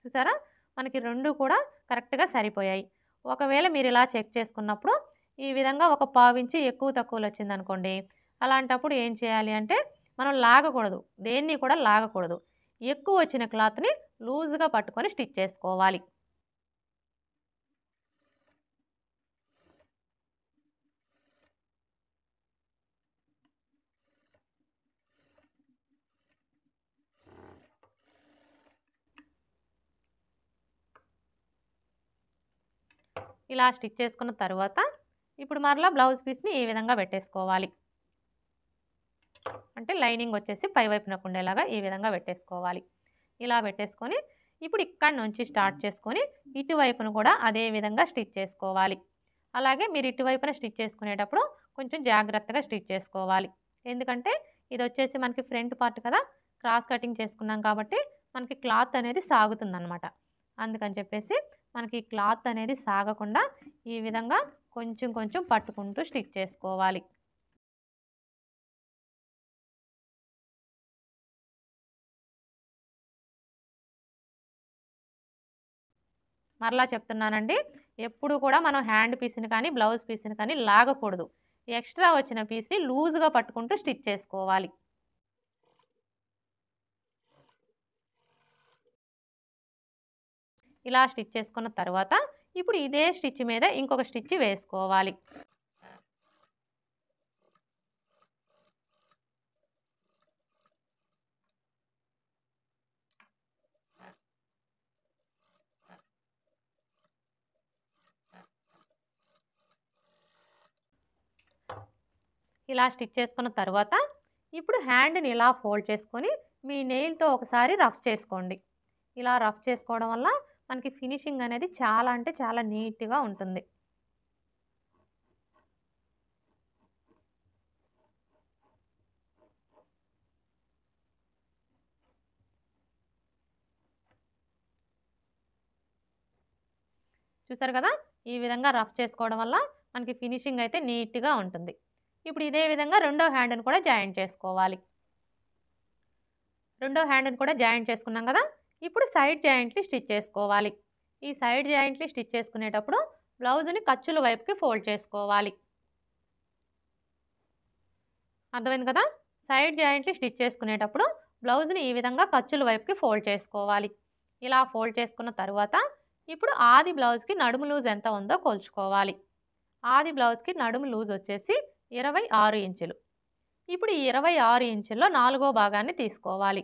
చూసారా, మనకి రెండు కూడా కరెక్ట్‌గా సరిపోయాయి. ఒకవేళ మీరు ఇలా చెక్ చేసుకున్నప్పుడు ఈ విధంగా ఒక 1/2 ఇంచి ఎక్కువ తక్కువలు వచ్చిందనుకోండి, అలాంటప్పుడు ఏం చేయాలి అంటే మనం లాగకూడదు. దేన్ని కూడా లాగకూడదు. ఎక్కువ వచ్చిన క్లాత్‌ని లూజ్‌గా పట్టుకొని స్టిచ్ చేసుకోవాలి. ఇలా స్టిచ్ చేసుకున్న తర్వాత ఇప్పుడు మరలా బ్లౌజ్ పీస్ని ఈ విధంగా పెట్టేసుకోవాలి. అంటే లైనింగ్ వచ్చేసి పై వైపునకు ఉండేలాగా ఈ విధంగా పెట్టేసుకోవాలి. ఇలా పెట్టేసుకొని ఇప్పుడు ఇక్కడ నుంచి స్టార్ట్ చేసుకొని ఇటువైపును కూడా అదే విధంగా స్టిచ్ చేసుకోవాలి. అలాగే మీరు ఇటువైపున స్టిచ్ చేసుకునేటప్పుడు కొంచెం జాగ్రత్తగా స్టిచ్ చేసుకోవాలి. ఎందుకంటే ఇది వచ్చేసి మనకి ఫ్రంట్ పార్ట్ కదా, క్రాస్ కటింగ్ చేసుకున్నాం కాబట్టి మనకి క్లాత్ అనేది సాగుతుందన్నమాట. అందుకని చెప్పేసి మనకి ఈ క్లాత్ అనేది సాగకుండా ఈ విధంగా కొంచెం కొంచెం పట్టుకుంటూ స్టిచ్ చేసుకోవాలి. మరలా చెప్తున్నానండి, ఎప్పుడు కూడా మనం హ్యాండ్ పీస్ని కానీ బ్లౌజ్ పీస్ని కానీ లాగకూడదు. ఎక్స్ట్రా వచ్చిన పీస్ని లూజ్గా పట్టుకుంటూ స్టిచ్ చేసుకోవాలి. ఇలా స్టిచ్ చేసుకున్న తర్వాత ఇప్పుడు ఇదే స్టిచ్ మీద ఇంకొక స్టిచ్ వేసుకోవాలి. ఇలా స్టిచ్ చేసుకున్న తర్వాత ఇప్పుడు హ్యాండ్ని ఇలా ఫోల్డ్ చేసుకొని మీ నెయిల్తో ఒకసారి రఫ్ చేసుకోండి. ఇలా రఫ్ చేసుకోవడం వల్ల మనకి ఫినిషింగ్ అనేది చాలా అంటే చాలా నీట్గా ఉంటుంది. చూసారు కదా, ఈ విధంగా రఫ్ చేసుకోవడం వల్ల మనకి ఫినిషింగ్ అయితే నీట్గా ఉంటుంది. ఇప్పుడు ఇదే విధంగా రెండో హ్యాండ్ని కూడా జాయింట్ చేసుకోవాలి. రెండో హ్యాండ్ని కూడా జాయింట్ చేసుకున్నాం కదా, ఇప్పుడు సైడ్ జాయింట్లు స్టిచ్ చేసుకోవాలి. ఈ సైడ్ జాయింట్లు స్టిచ్ చేసుకునేటప్పుడు బ్లౌజ్ని ఖర్చుల వైపుకి ఫోల్డ్ చేసుకోవాలి. అర్థమైంది కదా, సైడ్ జాయింట్లు స్టిచ్ చేసుకునేటప్పుడు బ్లౌజ్ని ఈ విధంగా ఖర్చుల వైపుకి ఫోల్డ్ చేసుకోవాలి. ఇలా ఫోల్డ్ చేసుకున్న తర్వాత ఇప్పుడు ఆది బ్లౌజ్కి నడుము లూజ్ ఎంత ఉందో కొలుచుకోవాలి. ఆది బ్లౌజ్కి నడుము లూజ్ వచ్చేసి 26 ఇంచులు. ఇప్పుడు ఈ 26 ఇంచుల్లో 4వ భాగాన్ని తీసుకోవాలి.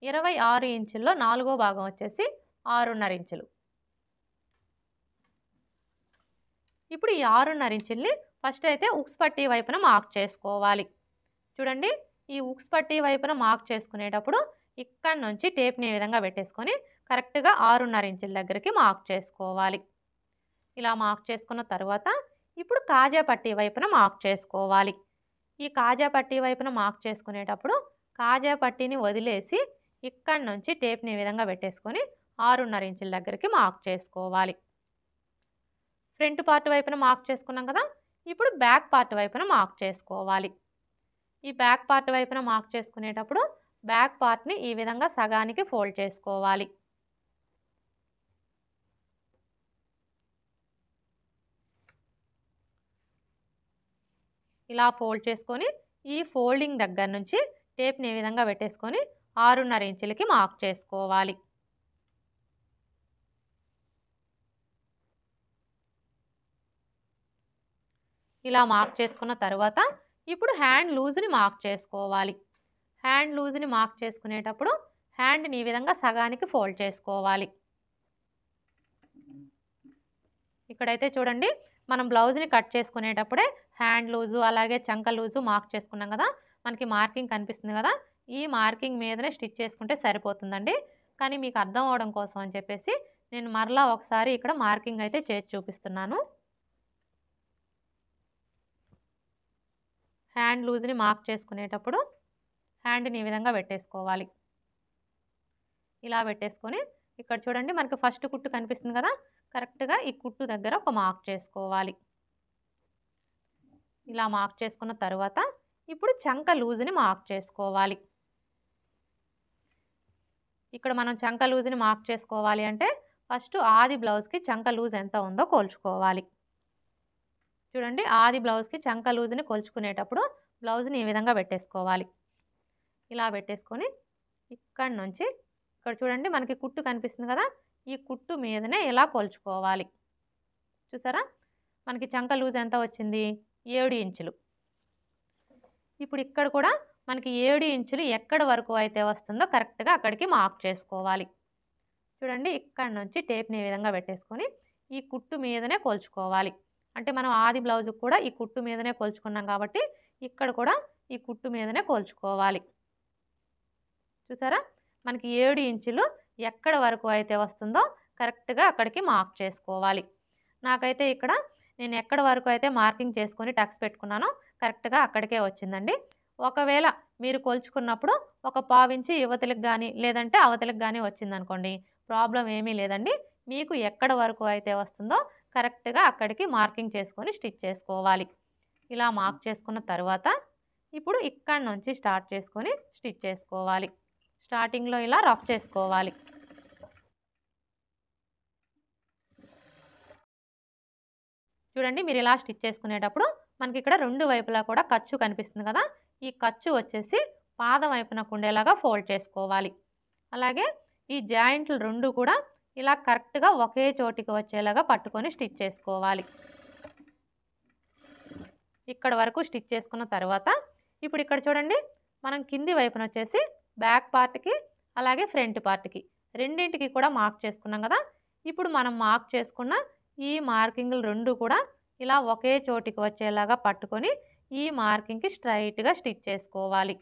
26 ఇంచుల్లో 4వ భాగం వచ్చేసి 6.5 ఇంచులు. ఇప్పుడు ఈ 6.5 ఇంచుల్ని ఫస్ట్ అయితే ఉక్స్ పట్టీ వైపున మార్క్ చేసుకోవాలి. చూడండి, ఈ ఉక్స్ పట్టీ వైపున మార్క్ చేసుకునేటప్పుడు ఇక్కడ నుంచి టేప్ని ఈ విధంగా పెట్టేసుకొని కరెక్ట్గా 6.5 ఇంచుల దగ్గరికి మార్క్ చేసుకోవాలి. ఇలా మార్క్ చేసుకున్న తర్వాత ఇప్పుడు కాజా పట్టీ వైపున మార్క్ చేసుకోవాలి. ఈ కాజా పట్టీ వైపున మార్క్ చేసుకునేటప్పుడు కాజా పట్టీని వదిలేసి ఇక్కడ నుంచి టేప్ని ఈ విధంగా పెట్టేసుకొని 6.5 ఇంచుల దగ్గరికి మార్క్ చేసుకోవాలి. ఫ్రంట్ పార్ట్ వైపున మార్క్ చేసుకున్నాం కదా, ఇప్పుడు బ్యాక్ పార్ట్ వైపున మార్క్ చేసుకోవాలి. ఈ బ్యాక్ పార్ట్ వైపున మార్క్ చేసుకునేటప్పుడు బ్యాక్ పార్ట్ని ఈ విధంగా సగానికి ఫోల్డ్ చేసుకోవాలి. ఇలా ఫోల్డ్ చేసుకొని ఈ ఫోల్డింగ్ దగ్గర నుంచి టేప్ని ఈ విధంగా పెట్టేసుకొని 6.5 ఇంచులకి మార్క్ చేసుకోవాలి. ఇలా మార్క్ చేసుకున్న తర్వాత ఇప్పుడు హ్యాండ్ లూజ్ని మార్క్ చేసుకోవాలి. హ్యాండ్ లూజ్ని మార్క్ చేసుకునేటప్పుడు హ్యాండ్ని ఈ విధంగా సగానికి ఫోల్డ్ చేసుకోవాలి. ఇక్కడైతే చూడండి, మనం బ్లౌజ్ని కట్ చేసుకునేటప్పుడే హ్యాండ్ లూజు అలాగే చంక లూజు మార్క్ చేసుకున్నాం కదా, మనకి మార్కింగ్ కనిపిస్తుంది కదా, ఈ మార్కింగ్ మీదనే స్టిచ్ చేసుకుంటే సరిపోతుందండి. కానీ మీకు అర్థం అవడం కోసం అని చెప్పేసి నేను మరలా ఒకసారి ఇక్కడ మార్కింగ్ అయితే చేసి చూపిస్తున్నాను. హ్యాండ్ లూజ్ని మార్క్ చేసుకునేటప్పుడు హ్యాండ్ని ఈ విధంగా పెట్టేసుకోవాలి. ఇలా పెట్టేసుకొని ఇక్కడ చూడండి, మనకి ఫస్ట్ కుట్టు కనిపిస్తుంది కదా, కరెక్ట్గా ఈ కుట్టు దగ్గర ఒక మార్క్ చేసుకోవాలి. ఇలా మార్క్ చేసుకున్న తర్వాత ఇప్పుడు చంక లూజ్ని మార్క్ చేసుకోవాలి. ఇక్కడ మనం చంక లూజ్ని మార్క్ చేసుకోవాలి అంటే ఫస్ట్ ఆది బ్లౌజ్కి చంక లూజ్ ఎంత ఉందో కొలుచుకోవాలి. చూడండి, ఆది బ్లౌజ్కి చంక లూజ్ని కొలుచుకునేటప్పుడు బ్లౌజ్ని ఈ విధంగా పెట్టేసుకోవాలి. ఇలా పెట్టేసుకొని ఇక్కడ నుంచి ఇక్కడ చూడండి, మనకి కుట్టు కనిపిస్తుంది కదా, ఈ కుట్టు మీదనే ఇలా కొలుచుకోవాలి. చూసారా, మనకి చంక లూజ్ ఎంత వచ్చింది, 7 ఇంచులు. ఇప్పుడు ఇక్కడ కూడా మనకి 7 ఇంచులు ఎక్కడి వరకు అయితే వస్తుందో కరెక్ట్గా అక్కడికి మార్క్ చేసుకోవాలి. చూడండి, ఇక్కడ నుంచి టేప్ని ఈ విధంగా పెట్టేసుకొని ఈ కుట్టు మీదనే కొలుచుకోవాలి. అంటే మనం ఆది బ్లౌజ్‌కి కూడా ఈ కుట్టు మీదనే కొలుచుకున్నాం కాబట్టి ఇక్కడ కూడా ఈ కుట్టు మీదనే కొలుచుకోవాలి. చూసారా? మనకి 7 ఇంచులు ఎక్కడ వరకు అయితే వస్తుందో కరెక్ట్‌గా అక్కడికి మార్క్ చేసుకోవాలి. నాకైతే ఇక్కడ నేను ఎక్కడ వరకు అయితే మార్కింగ్ చేసుకొని టక్స్ పెట్టుకున్నానో కరెక్ట్‌గా అక్కడికే వచ్చిందండి. ఒకవేళ మీరు కొలుచుకున్నప్పుడు ఒక పావించి యువతలకి గానీ, లేదంటే అవతలకి గానీ వచ్చిందనుకోండి, ప్రాబ్లమ్ ఏమీ లేదండి. మీకు ఎక్కడ వరకు అయితే వస్తుందో కరెక్ట్‌గా అక్కడికి మార్కింగ్ చేసుకొని స్టిచ్ చేసుకోవాలి. ఇలా మార్క్ చేసుకున్న తర్వాత ఇప్పుడు ఇక్కడి నుంచి స్టార్ట్ చేసుకొని స్టిచ్ చేసుకోవాలి. స్టార్టింగ్‌లో ఇలా రఫ్ చేసుకోవాలి. చూడండి మీరు ఇలా స్టిచ్ చేసుకునేటప్పుడు మనకి ఇక్కడ 2 వైపులా కూడా ఖర్చు కనిపిస్తుంది కదా! ఈ ఖర్చు వచ్చేసి పాదం వైపునకు ఉండేలాగా ఫోల్డ్ చేసుకోవాలి. అలాగే ఈ జాయింట్లు 2 కూడా ఇలా కరెక్ట్‌గా ఒకే చోటికి వచ్చేలాగా పట్టుకొని స్టిచ్ చేసుకోవాలి. ఇక్కడ వరకు స్టిచ్ చేసుకున్న తర్వాత ఇప్పుడు ఇక్కడ చూడండి మనం కింది వైపున వచ్చేసి బ్యాక్ పార్ట్‌కి అలాగే ఫ్రంట్ పార్ట్‌కి రెండింటికి కూడా మార్క్ చేసుకున్నాం కదా! ఇప్పుడు మనం మార్క్ చేసుకున్న ఈ మార్కింగ్‌లు 2 కూడా ఇలా ఒకే చోటికి వచ్చేలాగా పట్టుకొని ఈ మార్కింగ్‌కి స్ట్రెయిట్‌గా స్టిచ్ చేసుకోవాలి.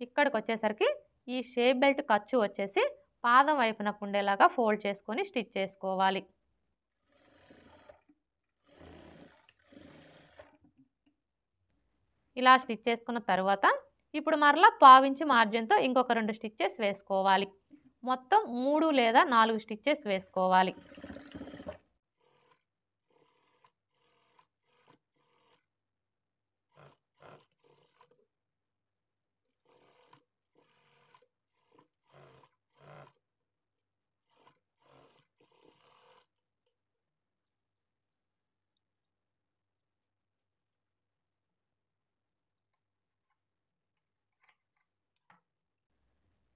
ఇక్కడికొచ్చేసరికి ఈ షేప్ బెల్ట్ ఖర్చు వచ్చేసి పాదం వైపునకు ఉండేలాగా ఫోల్డ్ చేసుకొని స్టిచ్ చేసుకోవాలి. ఇలా స్టిచ్ చేసుకున్న తర్వాత ఇప్పుడు మరలా పావించి మార్జిన్‌తో ఇంకొక 2 స్టిచెస్ వేసుకోవాలి. మొత్తం 3 లేదా 4 స్టిచెస్ వేసుకోవాలి.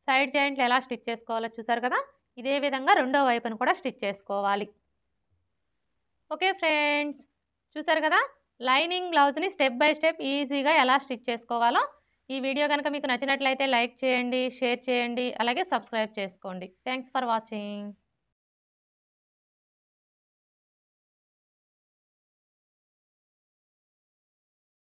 సైడ్ జాయింట్లు ఎలా స్టిచ్ చేసుకోవాలో చూసారు కదా! ఇదే విధంగా రెండో వైపున కూడా స్టిచ్ చేసుకోవాలి. ఓకే ఫ్రెండ్స్, చూసారు కదా! లైనింగ్ బ్లౌజ్‌ని స్టెప్ బై స్టెప్ ఈజీగా ఎలా స్టిచ్ చేసుకోవాలో. ఈ వీడియో గనుక మీకు నచ్చినట్లయితే లైక్ చేయండి, షేర్ చేయండి, అలాగే సబ్స్క్రైబ్ చేసుకోండి. Thanks for watching.